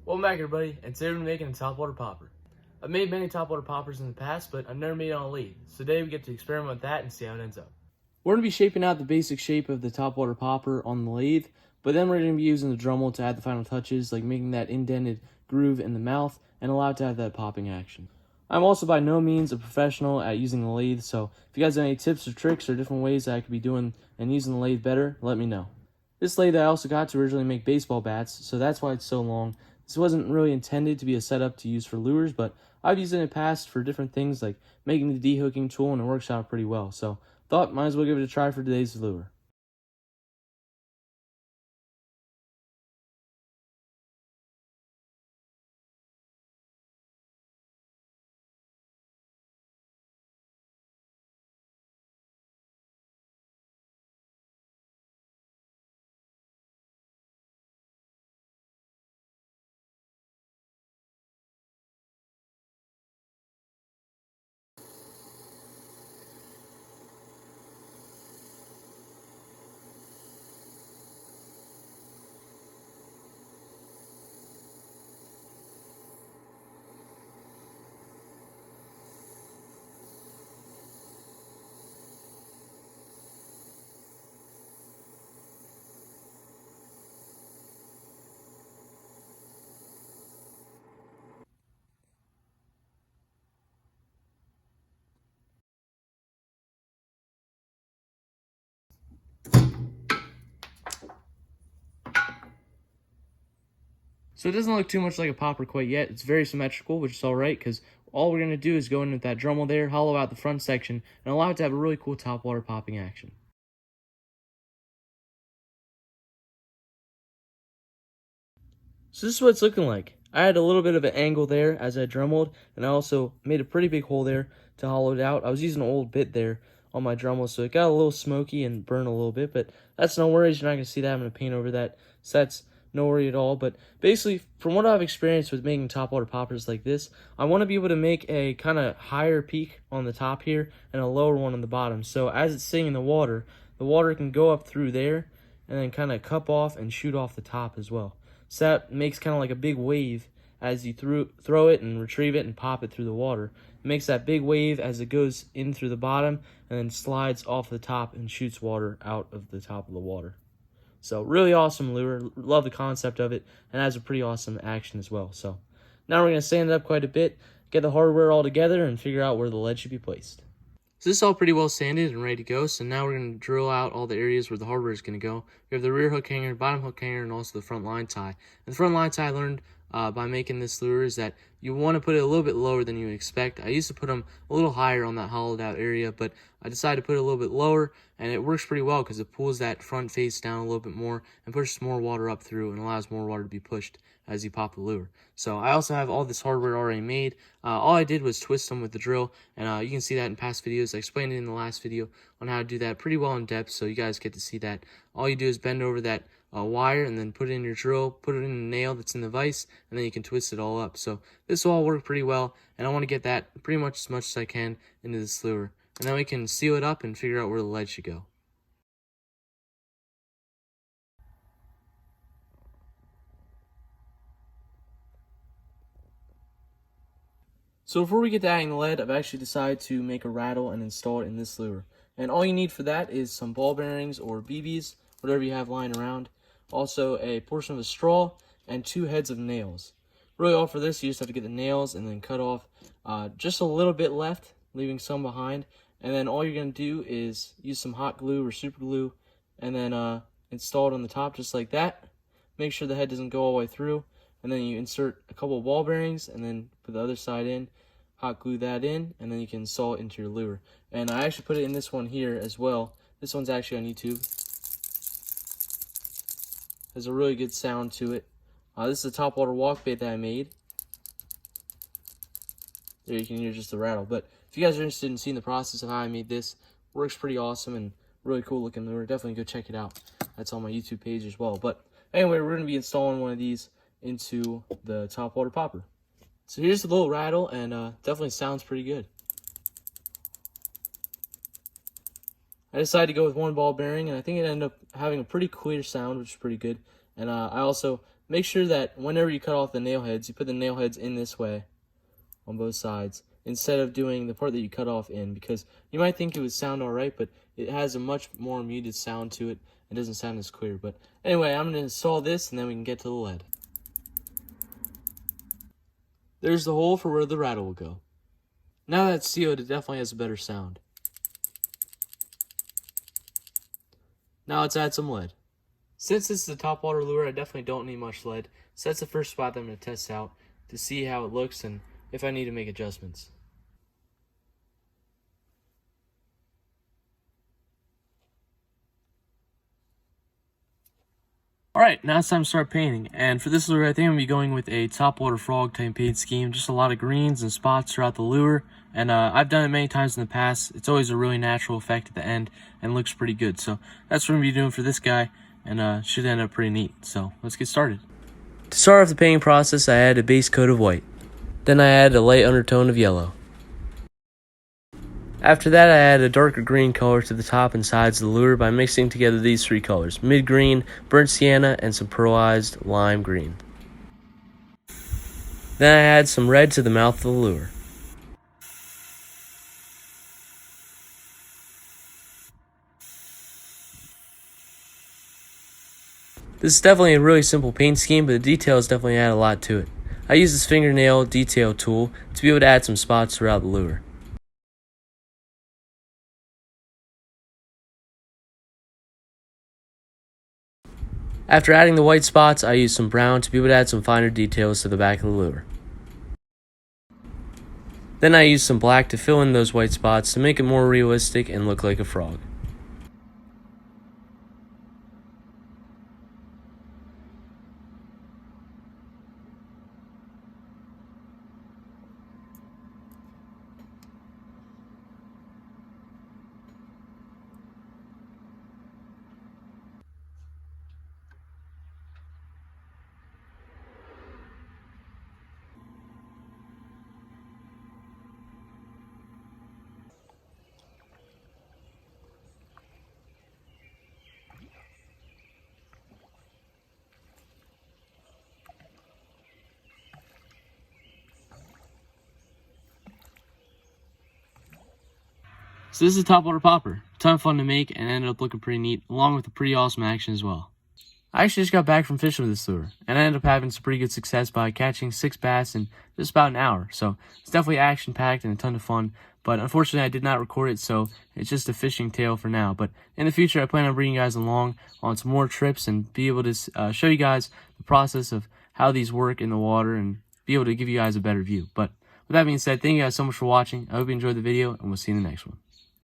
Welcome back, everybody, and today we're making a topwater popper. I've made many topwater poppers in the past, but I've never made it on a lathe. So today we get to experiment with that and see how it ends up. We're going to be shaping out the basic shape of the topwater popper on the lathe, but then we're going to be using the Dremel to add the final touches, like making that indented groove in the mouth and allow it to have that popping action. I'm also by no means a professional at using the lathe, so if you guys have any tips or tricks or different ways that I could be doing and using the lathe better, let me know. This lathe I also got to originally make baseball bats, so that's why it's so long. This wasn't really intended to be a setup to use for lures, but I've used it in the past for different things like making the de-hooking tool, and it works out pretty well. So thought might as well give it a try for today's lure. So it doesn't look too much like a popper quite yet. It's very symmetrical, which is alright, because all we're going to do is go in with that Dremel there, hollow out the front section, and allow it to have a really cool topwater popping action. So this is what it's looking like. I had a little bit of an angle there as I Dremeled, and I also made a pretty big hole there to hollow it out. I was using an old bit there on my Dremel, so it got a little smoky and burned a little bit, but that's no worries. You're not going to see that. I'm going to paint over that, so that's no worry at all. But basically, from what I've experienced with making topwater poppers like this, I want to be able to make a kind of higher peak on the top here and a lower one on the bottom. So as it's sitting in the water can go up through there and then kind of cup off and shoot off the top as well. So that makes kind of like a big wave as you throw it and retrieve it and pop it through the water. It makes that big wave as it goes in through the bottom and then slides off the top and shoots water out of the top of the water. So really awesome lure. Love the concept of it, and has a pretty awesome action as well. So now we're going to sand it up quite a bit, get the hardware all together, and figure out where the lead should be placed. So this is all pretty well sanded and ready to go. So now we're going to drill out all the areas where the hardware is going to go. We have the rear hook hanger, bottom hook hanger, and also the front line tie. And the front line tie I learned by making this lure is that you want to put it a little bit lower than you would expect. I used to put them a little higher on that hollowed out area, but I decided to put it a little bit lower, and it works pretty well because it pulls that front face down a little bit more and pushes more water up through and allows more water to be pushed as you pop the lure. So I also have all this hardware already made. All I did was twist them with the drill, and you can see that in past videos. I explained it in the last video on how to do that pretty well in depth, so you guys get to see that. All you do is bend over that wire and then put it in your drill, put it in the nail that's in the vise, and then you can twist it all up. So this will all work pretty well, and I want to get that pretty much as I can into this lure. And then we can seal it up and figure out where the lead should go. So before we get to adding the lead, I've actually decided to make a rattle and install it in this lure. And all you need for that is some ball bearings or BBs, whatever you have lying around. Also a portion of a straw and 2 heads of nails. Really all for this, you just have to get the nails and then cut off just a little bit left, leaving some behind. And then all you're going to do is use some hot glue or super glue and then install it on the top just like that. Make sure the head doesn't go all the way through. And then you insert a couple of ball bearings and then put the other side in, hot glue that in, and then you can install it into your lure. And I actually put it in this one here as well. This one's actually on YouTube. Has a really good sound to it. This is a topwater walk bait that I made. There you can hear just the rattle. But if you guys are interested in seeing the process of how I made this, works pretty awesome and really cool looking lure. Definitely go check it out. That's on my YouTube page as well. But anyway, we're going to be installing one of these into the topwater popper. So here's the little rattle, and definitely sounds pretty good. I decided to go with 1 ball bearing, and I think it ended up having a pretty clear sound, which is pretty good. And I also make sure that whenever you cut off the nail heads, you put the nail heads in this way on both sides instead of doing the part that you cut off in, because you might think it would sound alright, but it has a much more muted sound to it. It doesn't sound as clear. But anyway, I'm going to install this and then we can get to the lead. There's the hole for where the rattle will go. Now that it's sealed, it definitely has a better sound. Now let's add some lead. Since this is a topwater lure, I definitely don't need much lead, so that's the first spot that I'm going to test out to see how it looks and if I need to make adjustments. Alright, now it's time to start painting, and for this lure I think I'm going to be going with a topwater frog type paint scheme, just a lot of greens and spots throughout the lure, and I've done it many times in the past. It's always a really natural effect at the end and looks pretty good, so that's what I'm going to be doing for this guy, and should end up pretty neat. So let's get started. To start off the painting process, I added a base coat of white. Then I added a light undertone of yellow. After that, I added a darker green color to the top and sides of the lure by mixing together these three colors: mid-green, burnt sienna, and some pearlized lime green. Then I add some red to the mouth of the lure. This is definitely a really simple paint scheme, but the details definitely add a lot to it. I use this fingernail detail tool to be able to add some spots throughout the lure. After adding the white spots, I use some brown to be able to add some finer details to the back of the lure. Then I use some black to fill in those white spots to make it more realistic and look like a frog. So this is a topwater popper. A ton of fun to make and ended up looking pretty neat, along with a pretty awesome action as well. I actually just got back from fishing with this lure, and I ended up having some pretty good success by catching 6 bass in just about an hour. So it's definitely action-packed and a ton of fun, but unfortunately I did not record it, so it's just a fishing tale for now. But in the future, I plan on bringing you guys along on some more trips and be able to show you guys the process of how these work in the water and be able to give you guys a better view. But with that being said, thank you guys so much for watching. I hope you enjoyed the video, and we'll see you in the next one.